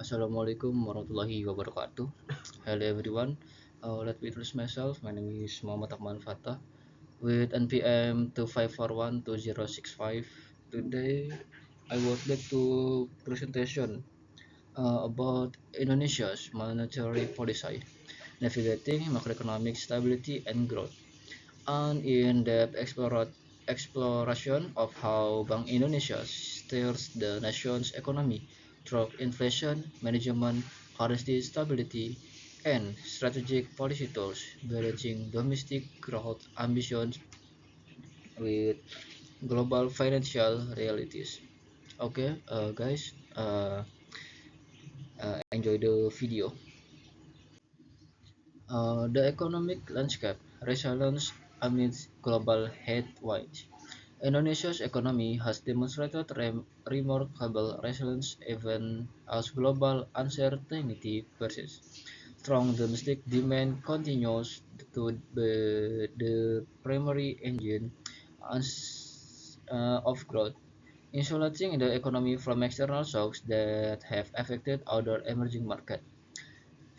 Assalamualaikum warahmatullahi wabarakatuh. Hello everyone. Let me introduce myself. My name is Muhammad Ahmad Fatah with NPM 2541265. Today I would like to presentation about Indonesia's monetary policy, navigating macroeconomic stability and growth, an in-depth exploration of how Bank Indonesia steers the nation's economy through inflation management, currency stability, and strategic policy tools, balancing domestic growth ambitions with global financial realities. Okay, guys, enjoy the video. The economic landscape resilience amidst global headwinds. Indonesia's economy has demonstrated remarkable resilience even as global uncertainty persists. Strong domestic demand continues to be the primary engine of growth, insulating the economy from external shocks that have affected other emerging markets.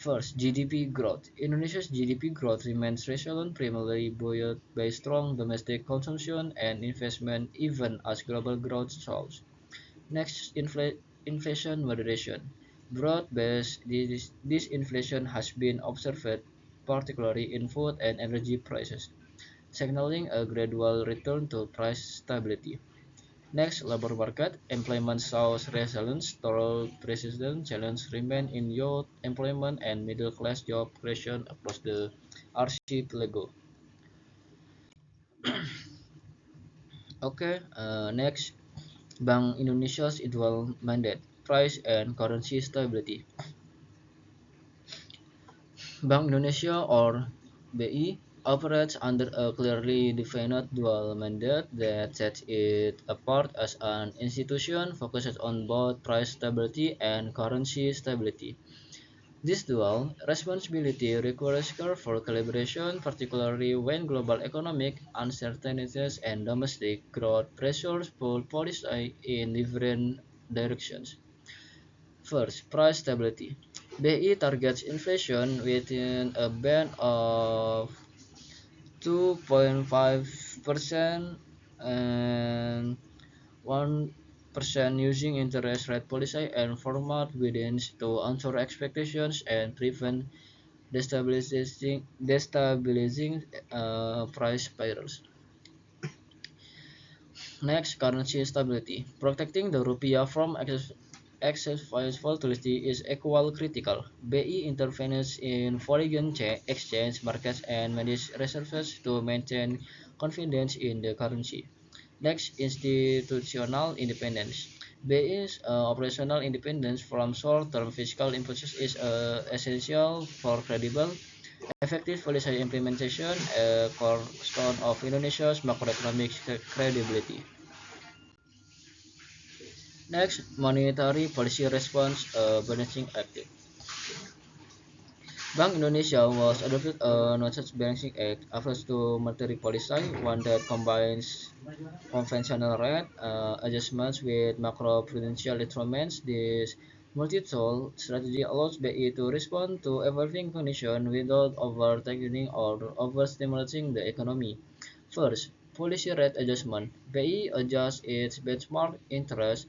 First, GDP growth. Indonesia's GDP growth remains resilient, primarily buoyed by strong domestic consumption and investment even as global growth slows. Next, inflation moderation. Broad-based disinflation has been observed, particularly in food and energy prices, signaling a gradual return to price stability. Next, labor market employment shows resilience, though persistent challenges remain in youth employment and middle-class job creation across the archipelago. Okay, next, Bank Indonesia's dual mandate, price and currency stability. Bank Indonesia or BI operates under a clearly defined dual mandate that sets it apart as an institution focused on both price stability and currency stability. This dual responsibility requires careful calibration, particularly when global economic uncertainties and domestic growth pressures pull policy in different directions. First, price stability. BI targets inflation within a band of 2.5% and 1% using interest rate policy and format guidance to answer expectations and prevent destabilizing price spirals. Next, currency stability. Protecting the rupiah from excess volatility is equal critical. BI intervenes in foreign exchange markets and manages reserves to maintain confidence in the currency. Next, institutional independence. BI's operational independence from short-term fiscal impulses is essential for credible, effective policy implementation, a cornerstone of Indonesia's macroeconomic credibility. Next, monetary policy response, balancing act. Bank Indonesia was adopted a non-such balancing act approach to monetary policy, one that combines conventional rate adjustments with macroprudential instruments. This multi-tool strategy allows BI to respond to evolving conditions without over-tightening or over-stimulating the economy. First, policy rate adjustment. BI adjusts its benchmark interest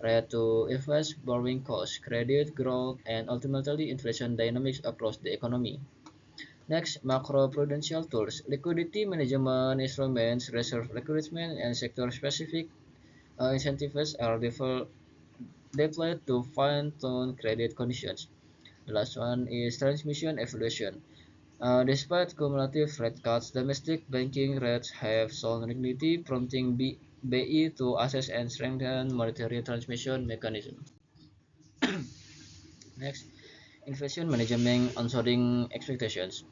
rate to influence borrowing costs, credit growth, and ultimately inflation dynamics across the economy. Next, macroprudential tools, liquidity management instruments, reserve liquidity, and sector-specific incentives are deployed to fine-tune credit conditions. The last one is transmission evaluation. Despite cumulative rate cuts, domestic banking rates have shown liquidity, prompting BI to assess and strengthen monetary transmission mechanism. Next, inflation management answering expectations.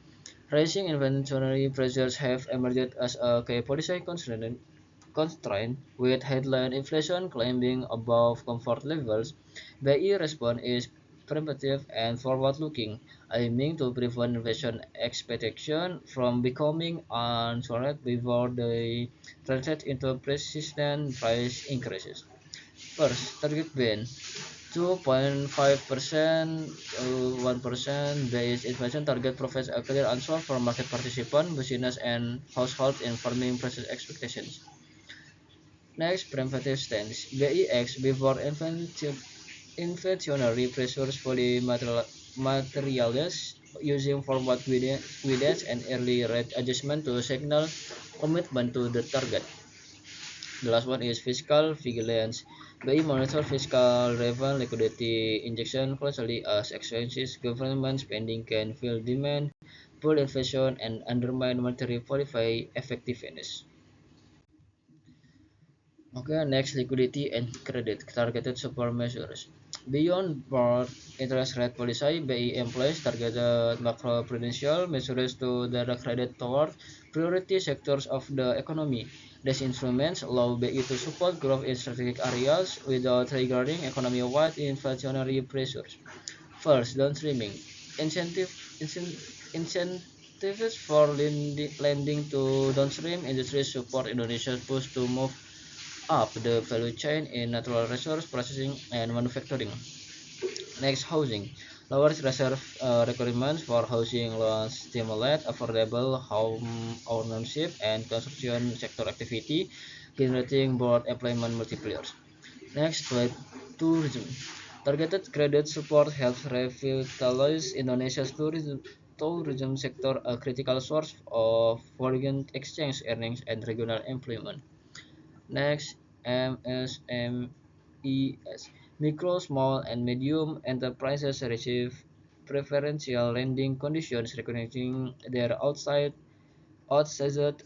Rising inflationary pressures have emerged as a key policy constraint, with headline inflation climbing above comfort levels. BI response is preemptive and forward-looking, aiming to prevent inflation expectations from becoming uncertain before they translate into persistent price increases. First, target band. 2.5% to 1% base inflation target provides a clear answer for market participant, business, and households in farming prices expectations. Next, preventive stance. BIX before inflationary pressures fully materialize using forward guidance and early rate adjustment to signal commitment to the target. The last one is fiscal vigilance. BI monitor fiscal revenue liquidity injection closely as expenses government spending can fuel demand, pull inflation, and undermine monetary policy effectiveness. Okay, next liquidity and credit targeted support measures. Beyond broad interest rate policy, BI employs targeted macroprudential measures to direct credit toward priority sectors of the economy. These instruments allow BI to support growth in strategic areas without triggering economy-wide inflationary pressures. First, downstreaming. Incentives for lending to downstream industries support Indonesia's push to move up the value chain in natural resource processing and manufacturing. Next, housing. Lowers reserve requirements for housing loans stimulate affordable home ownership and construction sector activity, generating broad employment multipliers. Next, tourism. Targeted credit support helps revitalize Indonesia's tourism sector, a critical source of foreign exchange earnings and regional employment. Next, MSMEs. Micro, small, and medium enterprises receive preferential lending conditions, recognizing their outsized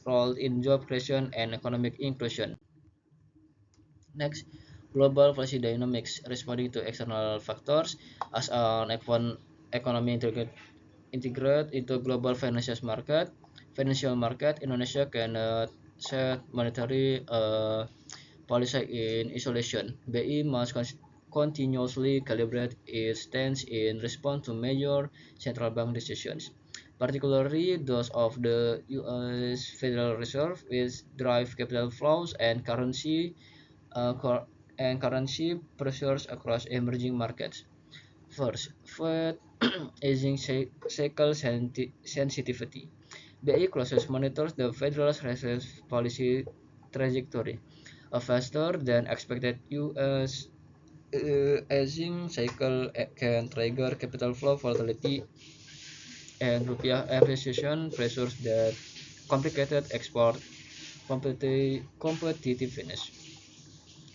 role in job creation and economic inclusion. Next, global policy dynamics responding to external factors as an economy integrate into global financial market. Indonesia cannot set monetary policy in isolation. BI must continuously calibrate its stance in response to major central bank decisions, particularly those of the U.S. Federal Reserve, which drive capital flows uh, and currency pressures across emerging markets. First, Fed easing cycle sensitivity. BI closely monitors the Federal Reserve policy trajectory. A faster than expected US easing cycle can trigger capital flow volatility and rupiah appreciation pressures that complicated export competitiveness.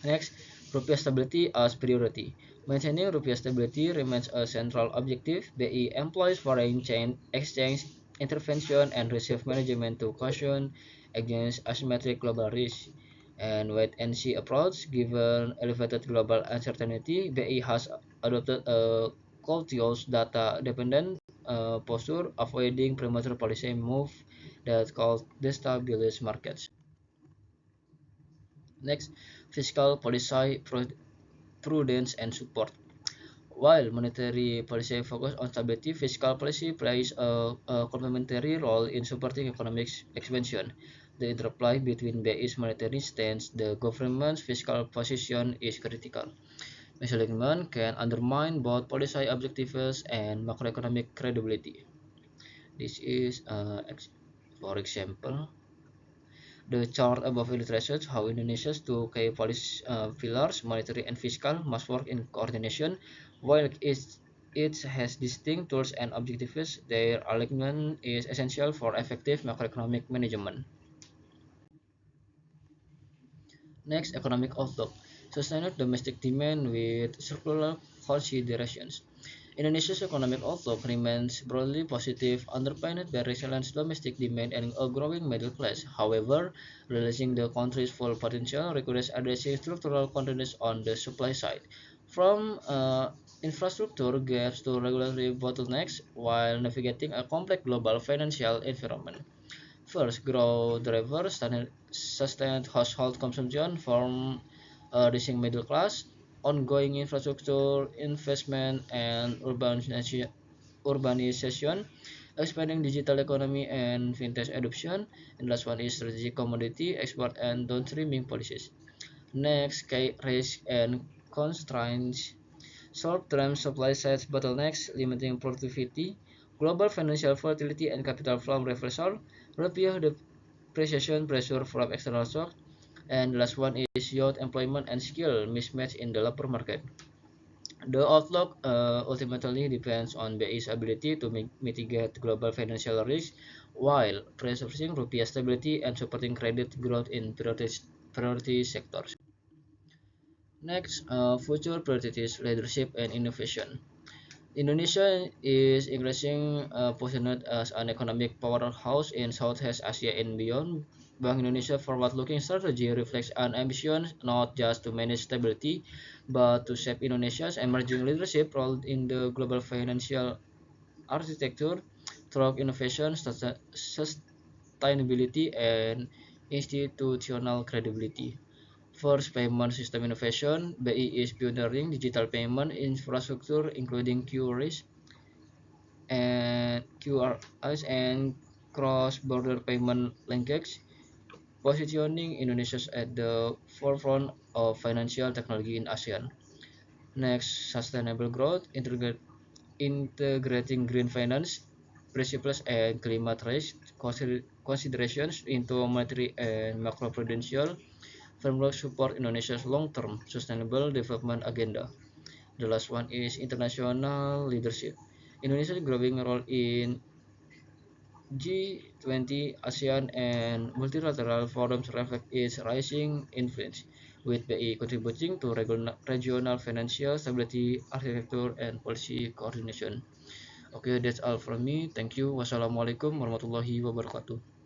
Next, rupiah stability as priority. Maintaining rupiah stability remains a central objective. BI employs foreign exchange intervention and reserve management to caution against asymmetric global risk. And wait and see approach, given elevated global uncertainty, BI has adopted a cautious data dependent posture, avoiding premature policy move that could destabilize markets. Next, fiscal policy prudence and support. While monetary policy focuses on stability, fiscal policy plays a complementary role in supporting economic expansion. The interplay between BI's monetary stance and the government's fiscal position is critical. Misalignment can undermine both policy objectives and macroeconomic credibility. This is, for example, the chart above illustrates how Indonesia's two key policy pillars, monetary and fiscal, must work in coordination. While each has distinct tools and objectives, their alignment is essential for effective macroeconomic management. Next, economic outlook. Sustained domestic demand with circular considerations. Indonesia's economic outlook remains broadly positive, underpinned by resilient domestic demand and a growing middle class. However, realizing the country's full potential requires addressing structural constraints on the supply side, from infrastructure gaps to regulatory bottlenecks, while navigating a complex global financial environment. First, growth drivers sustained household consumption from a rising middle class, ongoing infrastructure investment, and urbanization, expanding digital economy and fintech adoption. And last one is strategic commodity export and downstreaming policies. Next, key risks and constraints. short-term supply-side bottlenecks limiting productivity, global financial volatility and capital flow reversal, rupiah depreciation pressure from external shocks, and the last one is youth employment and skill mismatch in the labor market. The outlook ultimately depends on BI's ability to mitigate global financial risk while preserving rupiah stability and supporting credit growth in priority sectors. Next, future priorities, leadership and innovation. Indonesia is increasing positioned as an economic powerhouse in Southeast Asia and beyond. Bank Indonesia forward-looking strategy reflects an ambition not just to manage stability, but to shape Indonesia's emerging leadership role in the global financial architecture through innovation, sustainability, and institutional credibility. First, payment system innovation. BI is pioneering digital payment infrastructure, including QRIs and cross-border payment linkage, positioning Indonesia at the forefront of financial technology in ASEAN. Next, sustainable growth, integrating green finance principles and climate risk considerations into monetary and macroprudential framework support Indonesia's long-term sustainable development agenda. The last one is international leadership. Indonesia's growing role in G20, ASEAN, and multilateral forums reflect its rising influence, with BI contributing to regional financial stability, architecture, and policy coordination. Okay, that's all from me. Thank you. Wassalamualaikum warahmatullahi wabarakatuh.